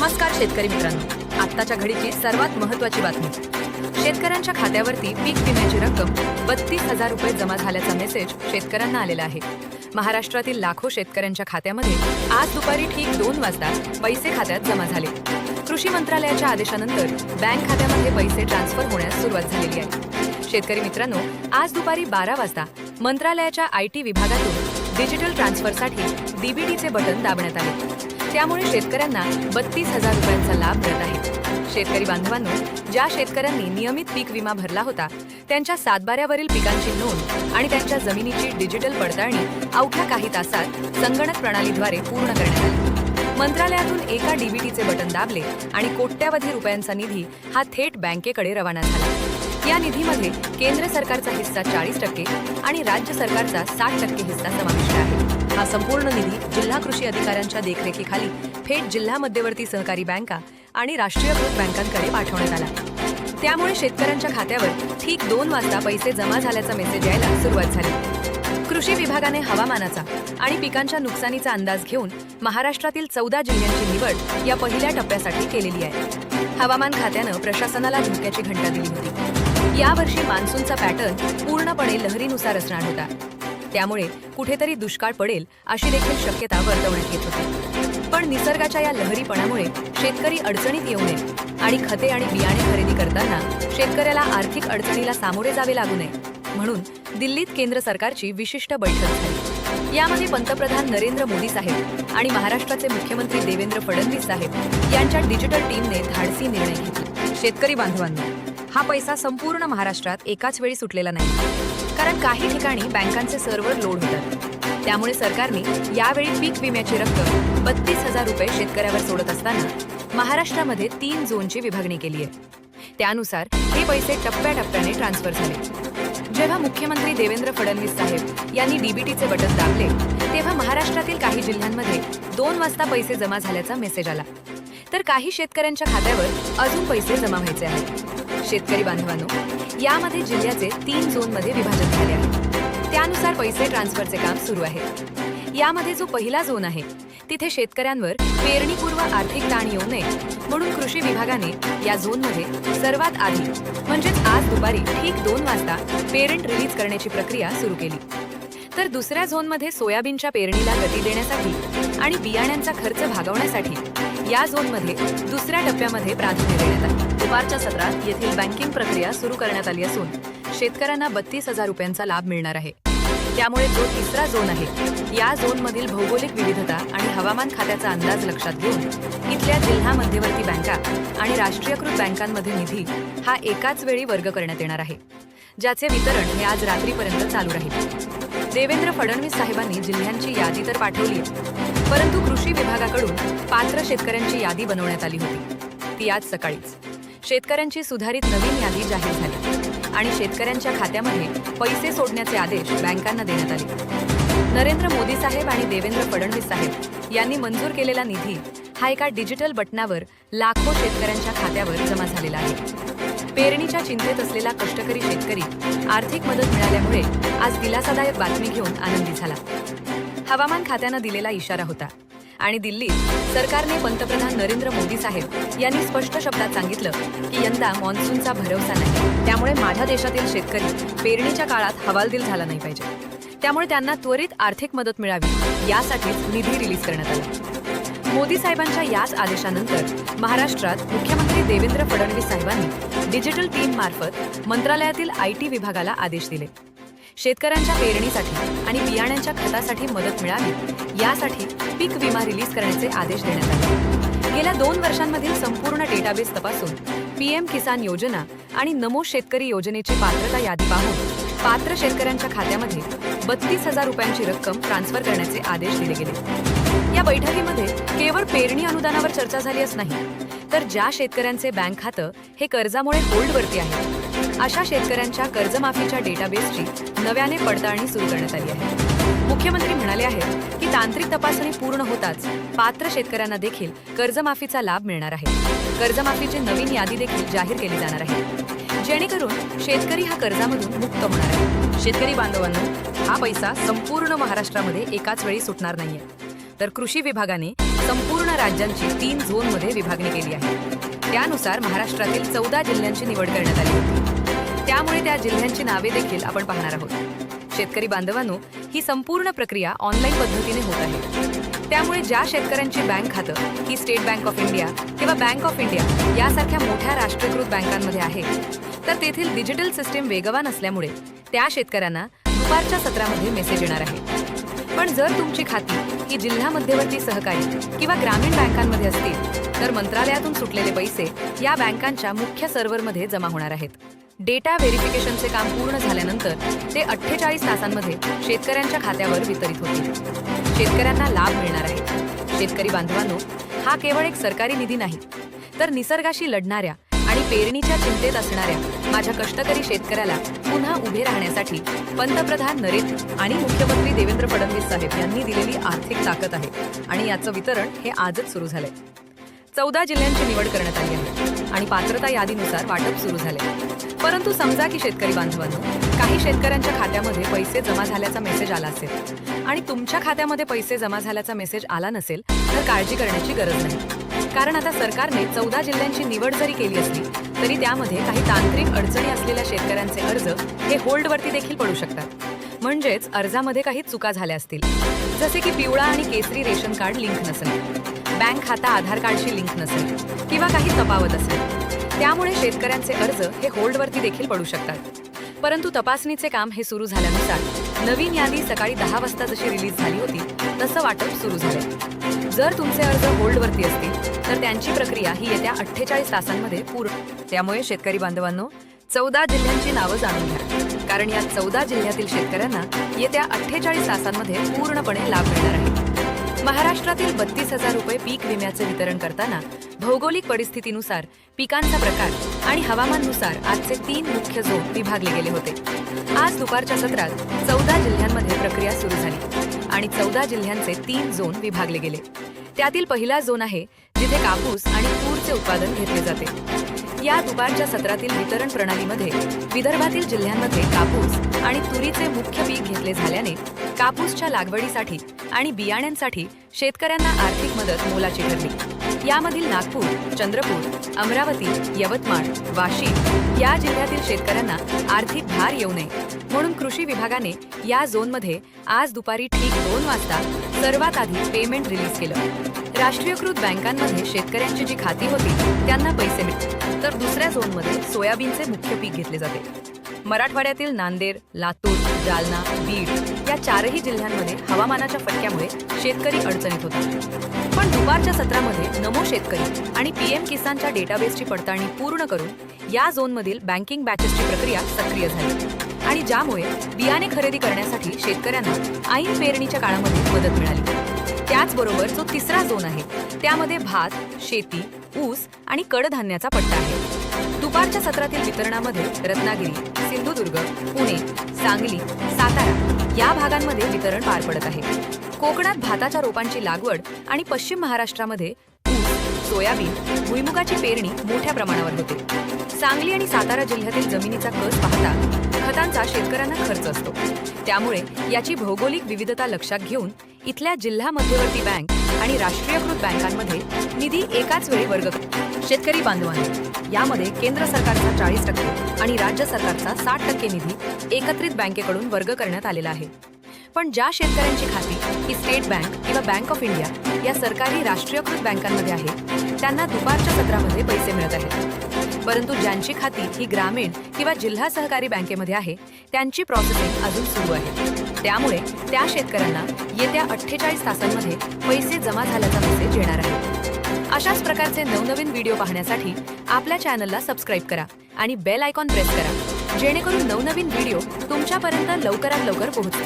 नमस्कार शेतकरी मित्रांनो, आत्ताच्या घडीची सर्वात महत्त्वाची बातमी. शेतकऱ्यांच्या खात्यावरती पीक विम्याची रक्कम 32,000 रुपये जमा झाल्याचा मेसेज शेतकऱ्यांना आलेला आहे. महाराष्ट्रातील लाखो शेतकऱ्यांच्या खात्यामध्ये आज दुपारी ठीक 2 वाजता पैसे खात्यात जमा झाले. कृषी मंत्रालयाच्या आदेशानंतर बँक खात्यामध्ये पैसे ट्रान्सफर होण्यास सुरुवात झालेली आहे. शेतकरी मित्रांनो, आज दुपारी 12 वाजता मंत्रालयाच्या IT विभागातून डिजिटल ट्रान्सफरसाठी DBTचे बटन दाबण्यात आले. त्यामुळे शेतकऱ्यांना 32,000 रुपयांचा लाभ मिळत आहे. शेतकरी बांधवांनो, ज्या शेतकऱ्यांनी नियमित पीक विमा भरला होता त्यांच्या सातबाऱ्यावरील पिकांची नोंद आणि त्यांच्या जमिनीची डिजिटल पडताळणी अवघ्या काही तासात संगणक प्रणालीद्वारे पूर्ण करण्यात आली. मंत्रालयातून एका DBTचे बटन दाबले आणि कोट्यावधी रुपयांचा निधी हा थेट बँकेकडे रवाना झाला. या निधीमध्ये केंद्र सरकारचा हिस्सा 40% आणि राज्य सरकारचा 60% हिस्सा समाविष्ट आहे. हा संपूर्ण निधी जिल्हा कृषी अधिकाऱ्यांच्या देखरेखीखाली थेट जिल्हा मध्यवर्ती सहकारी बँका आणि राष्ट्रीयकृत बँकांकडे पाठवण्यात आला. त्यामुळे शेतकऱ्यांच्या खात्यावर ठीक 2 वाजता पैसे जमा झाल्याचा मेसेज यायला सुरुवात झाली. कृषी विभागाने हवामानाचा आणि पिकांच्या नुकसानीचा अंदाज घेऊन महाराष्ट्रातील 14 जिल्ह्यांची निवड या पहिल्या टप्प्यासाठी केलेली आहे. हवामान खात्यानं प्रशासनाला धोक्याची घंटा दिली होती. यावर्षी मान्सूनचा पॅटर्न पूर्णपणे लहरीनुसार असणार होता. त्यामुळे कुठेतरी दुष्काळ पडेल अशी देखील शक्यता वर्तवण्यात येत होती. पण निसर्गाच्या या लहरीपणामुळे शेतकरी अडचणीत येऊ नये आणि खते आणि बियाणे खरेदी करताना शेतकऱ्याला आर्थिक अडचणीला सामोरे जावे लागू नये म्हणून दिल्लीत केंद्र सरकारची विशिष्ट बैठक झाली. यामध्ये पंतप्रधान नरेंद्र मोदी साहेब आणि महाराष्ट्राचे मुख्यमंत्री देवेंद्र फडणवीस साहेब यांच्या डिजिटल टीमने धाडसी निर्णय घेतला. शेतकरी बांधवांनो, हा पैसा संपूर्ण महाराष्ट्रात एकाच वेळी सुटलेला नाही, कारण काही ठिकाणी बँकांचे सर्व्हर लोड होतात. त्यामुळे सरकारने यावेळी पीक विम्याची रक्कम 32,000 रुपये शेतकऱ्यावर सोडत असताना महाराष्ट्रामध्ये 3 झोनची विभागणी केली आहे. त्यानुसार हे पैसे टप्प्याटप्प्याने ट्रान्सफर झाले. जेव्हा मुख्यमंत्री देवेंद्र फडणवीस साहेब यांनी DBTचे बटन दाबले तेव्हा महाराष्ट्रातील काही जिल्ह्यांमध्ये 2 वाजता पैसे जमा झाल्याचा मेसेज आला. तर काही शेतकऱ्यांच्या खात्यावर अजून पैसे जमा व्हायचे आहेत. शेतकरी बांधवांनो, यामध्ये जिल्ह्याचे 3 झोनमध्ये विभाजन झाले आहे. त्यानुसार पैसे ट्रान्सफरचे काम सुरू आहे. यामध्ये जो पहिला झोन आहे तिथे शेतकऱ्यांवर पेरणीपूर्व आर्थिक ताण येऊ नये म्हणून कृषी विभागाने या झोनमध्ये सर्वात आधी म्हणजेच आज दुपारी ठीक 2 वाजता पेरंट रिलीज करण्याची प्रक्रिया सुरू केली. तर दुसऱ्या झोनमध्ये सोयाबीनच्या पेरणीला गती देण्यासाठी आणि बियाण्यांचा खर्च भागवण्यासाठी या झोनमध्ये दुसऱ्या टप्प्यामध्ये प्राधान्य देण्यात आले. दुपारच्या सत्रात येथील बँकिंग प्रक्रिया सुरू करण्यात आली असून शेतकऱ्यांना 32,000 रुपयांचा लाभ मिळणार आहे. त्यामुळे जो तिसरा झोन आहे या झोनमधील भौगोलिक विविधता आणि हवामान खात्याचा अंदाज लक्षात घेऊन इथल्या जिल्हा मध्यवर्ती बँका आणि राष्ट्रीयकृत बँकांमध्ये निधी हा एकाच वेळी वर्ग करण्यात येणार आहे, ज्याचे वितरण हे आज रात्रीपर्यंत चालू राहील. देवेंद्र फडणवीस साहेबांनी जिल्ह्यांची यादी तर पाठवली आहे, परंतु कृषी विभागाकडून पात्र शेतकऱ्यांची यादी बनवण्यात आली होती. ती आज सकाळीच शेतकऱ्यांची सुधारित नवीन यादी जाहीर झाली आणि शेतकऱ्यांच्या खात्यामध्ये पैसे सोडण्याचे आदेश बँकांना देण्यात आले. नरेंद्र मोदी साहेब आणि देवेंद्र फडणवीस साहेब यांनी मंजूर केलेला निधी हा एका डिजिटल बटनावर लाखो शेतकऱ्यांच्या खात्यावर जमा झालेला आहे. पेरणीच्या चिंतेत असलेला कष्टकरी शेतकरी आर्थिक मदत मिळाल्यामुळे आज दिलासादायक बातमी घेऊन आनंदी झाला. हवामान खात्यानं दिलेला इशारा होता आणि दिल्लीत सरकारने पंतप्रधान नरेंद्र मोदी साहेब यांनी स्पष्ट शब्दात सांगितलं की यंदा मान्सूनचा भरवसा नाही. त्यामुळे माझ्या देशातील शेतकरी पेरणीच्या काळात हवालदिल झाला नाही पाहिजे. त्यामुळे त्यांना त्वरित आर्थिक मदत मिळावी यासाठीच निधी रिलीज करण्यात आला. मोदी साहेबांच्या याच आदेशानंतर महाराष्ट्रात मुख्यमंत्री देवेंद्र फडणवीस साहेबांनी डिजिटल टीम मार्फत मंत्रालयातील IT विभागाला आदेश दिले. शेतकऱ्यांच्या पेरणीसाठी आणि बियाण्यांच्या खतासाठी मदत मिळावी यासाठी पीक विमा रिलीज करण्याचे आदेश देण्यात आले. गेल्या 2 वर्षांमधील संपूर्ण डेटाबेस तपासून PM किसान योजना आणि नमो शेतकरी योजनेची पात्रता यादी पाहून पात्र शेतकऱ्यांच्या खात्यामध्ये 32,000 रुपयांची रक्कम ट्रान्सफर करण्याचे आदेश दिले गेले. या बैठकीमध्ये केवळ पेरणी अनुदानावर चर्चा झालीच नाही, तर ज्या शेतकऱ्यांचे बँक खातं हे कर्जामुळे होल्डवरती आहे अशा शेतकऱ्यांच्या कर्जमाफीच्या डेटाबेसची नव्याने पडताळणी सुरू करण्यात आली आहे. मुख्यमंत्री म्हणाले आहेत की तांत्रिक तपासणी पूर्ण होताच पात्र शेतकऱ्यांना देखील कर्जमाफीचा लाभ मिळणार आहे. कर्जमाफीची नवीन यादी देखील जाहीर केली जाणार आहे, जेणेकरून शेतकरी हा कर्जामधून मुक्त होणार आहे. शेतकरी बांधवांनो, हा पैसा संपूर्ण महाराष्ट्रामध्ये एकाच वेळी सुटणार नाहीये, तर कृषी विभागाने संपूर्ण राज्यांची 3 झोनमध्ये विभागणी केली आहे. त्यानुसार महाराष्ट्रातील 14 जिल्ह्यांची निवड करण्यात आली होती. त्यामुळे त्या जिल्ह्यांची नावे देखील आपण पाहणार आहोत. शेतकरी बांधवांनो, ही संपूर्ण प्रक्रिया ऑनलाईन पद्धतीने होत आहे. त्यामुळे ज्या शेतकऱ्यांची बँक खातं ही स्टेट बँक ऑफ इंडिया किंवा बँक ऑफ इंडिया यासारख्या मोठ्या राष्ट्रीयकृत बँकांमध्ये आहे, तर तेथील डिजिटल सिस्टीम वेगवान असल्यामुळे त्या शेतकऱ्यांना दुपारच्या सत्रामध्ये मेसेज येणार आहे. पण जर तुमची खाती ही जिल्हा मध्यवर्ती सहकारी किंवा ग्रामीण बँकांमध्ये असतील, तर मंत्रालयातून सुटलेले पैसे या बँकांच्या मुख्य सर्व्हरमध्ये जमा होणार आहेत. डेटा व्हेरिफिकेशनचे काम पूर्ण झाल्यानंतर ते 48 तासांमध्ये शेतकऱ्यांच्या खात्यावर वितरित होतील. शेतकऱ्यांना लाभ मिळणार आहे. शेतकरी बांधवांनो, हा केवळ एक सरकारी निधी नाही, तर निसर्गाशी लढणाऱ्या आणि पेरणीच्या चिंतेत असणाऱ्या माझ्या कष्टकरी शेतकऱ्याला पुन्हा उभे राहण्यासाठी पंतप्रधान नरेंद्र आणि मुख्यमंत्री देवेंद्र फडणवीस साहेब यांनी दिलेली आर्थिक ताकद आहे. आणि याचं वितरण हे आजच सुरू झालंय. 14 जिल्ह्यांची निवड करण्यात आली आहे आणि पात्रता यादीनुसार वाटप सुरू झाले. परंतु समजा की शेतकरी बांधवांनो, काही शेतकऱ्यांच्या खात्यामध्ये पैसे जमा झाल्याचा मेसेज आला असेल आणि तुमच्या खात्यामध्ये पैसे जमा झाल्याचा मेसेज आला नसेल, तर काळजी करण्याची गरज नाही. कारण आता सरकारने 14 जिल्ह्यांची निवड जरी केली असली तरी त्यामध्ये काही तांत्रिक अडचणी असलेल्या शेतकऱ्यांचे अर्ज हे होल्डवरती देखील पडू शकतात. म्हणजेच अर्जामध्ये काही चुका झाल्या असतील, जसे की पिवळा आणि केसरी रेशन कार्ड लिंक नसेल, बँक खाता आधार कार्डशी लिंक नसेल किंवा काही तफावत असेल. त्यामुळे शेतकऱ्यांचे अर्ज हे होल्डवरती देखील पडू शकतात. परंतु तपासणीचे काम हे सुरू झाल्यानुसार नवीन यादी सकाळी 10 वाजता जशी रिलीज झाली होती तसं वाटप सुरू झाले. जर तुमचे अर्ज होल्डवरती असतील तर त्यांची प्रक्रिया ही येत्या 48 तासांमध्ये पूर्ण. त्यामुळे शेतकरी बांधवांनो, 14 जिल्ह्यांची नावं जाणून घ्या, कारण या 14 जिल्ह्यातील शेतकऱ्यांना येत्या 48 तासांमध्ये पूर्णपणे लाभ मिळणार आहे. महाराष्ट्रातील 32,000 रुपये पीक विम्याचे वितरण करताना भौगोलिक परिस्थितीनुसार पिकांचा प्रकार आणि हवामानानुसार आजचे 3 मुख्य झोन विभागले गेले होते. आज दुपारच्या सत्रात 14 जिल्ह्यांमध्ये प्रक्रिया सुरू झाली आणि 14 जिल्ह्यांचे 3 झोन विभागले गेले. त्यातील पहिला झोन आहे जिथे कापूस आणि तूरचे उत्पादन घेतले जाते. या दुपारच्या सत्रातील वितरण प्रणालीमध्ये विदर्भातील जिल्ह्यांमध्ये कापूस आणि तुरीचे मुख्य पीक घेतले झाल्याने कापूसच्या लागवडीसाठी आणि बियाण्यांसाठी शेतकऱ्यांना आर्थिक मदत मोलाची ठरली. यामधील नागपूर, चंद्रपूर, अमरावती, यवतमाळ, वाशिम या जिल्ह्यातील शेतकऱ्यांना आर्थिक भार येऊ नये म्हणून कृषी विभागाने या झोनमध्ये आज दुपारी ठीक 2 वाजता सर्वात आधी पेमेंट रिलीज केलं. राष्ट्रीयकृत बँकांमध्ये शेतकऱ्यांची जी खाती होती त्यांना पैसे मिळतात, तर दुसऱ्या झोनमध्ये सोयाबीनचे मुख्य पीक घेतले जाते. मराठवाड्यातील नांदेड, लातूर, जालना, बीड या 4ही जिल्ह्यांमध्ये हवामानाच्या फटक्यामुळे शेतकरी अडचणीत होता. पण दुपारच्या सत्रामध्ये नमो शेतकरी आणि पीएम किसानच्या डेटाबेसची पडताळणी पूर्ण करून या झोनमधील बँकिंग बॅचेसची प्रक्रिया सक्रिय झाली आणि ज्यामुळे बियाणे खरेदी करण्यासाठी शेतकऱ्यांना ऐन पेरणीच्या काळामध्ये मदत मिळाली. त्याचबरोबर जो तिसरा झोन आहे त्यामध्ये भात, शेती, ऊस आणि कडधान्याचा पट्टा आहे. दुपारच्या सत्रातील वितरणामध्ये रत्नागिरी, सिंधुदुर्ग, पुणे, सांगली, सातारा या भागांमध्ये वितरण पार पडत आहे. कोकणात भाताच्या रोपांची लागवड आणि पश्चिम महाराष्ट्रामध्ये ऊस, सोयाबीन, भुईमुगाची पेरणी मोठ्या प्रमाणावर होते. सांगली आणि सातारा जिल्ह्यातील जमिनीचा कस पाहता खतांचा शेतकऱ्यांना खर्च असतो. त्यामुळे याची भौगोलिक विविधता लक्षात घेऊन इथल्या जिल्हा मध्यवर्ती बँक आणि राष्ट्रीयकृत बँकांमध्ये निधी एकाच वेळी वर्ग. शेतकरी बांधवांनो, यामध्ये केंद्र सरकारचा 40% आणि राज्य सरकारचा 60% निधी एकत्रित बँकेकडून वर्ग करण्यात आलेला आहे. पण ज्या शेतकऱ्यांची खाती ही स्टेट बँक किंवा बँक ऑफ इंडिया या सरकारी राष्ट्रीयकृत बँकांमध्ये आहे त्यांना दुपारच्या सत्रामध्ये पैसे मिळत आहेत. परंतु ज्यांची खाती ही ग्रामीण किंवा जिल्हा सहकारी बँकेमध्ये आहे त्यांची प्रोसेसिंग अजून सुरू आहे. त्यामुळे त्या शेतकऱ्यांना येत्या 48 तासांमध्ये पैसे जमा झाल्याचा मेसेज येणार आहे. अशाच प्रकारचे नवनवीन व्हिडिओ पाहण्यासाठी आपल्या चॅनलला सबस्क्राईब करा आणि बेल आयकॉन प्रेस करा, जेणेकरून नवनवीन व्हिडिओ तुमच्यापर्यंत लवकरात लवकर पोहोचतील.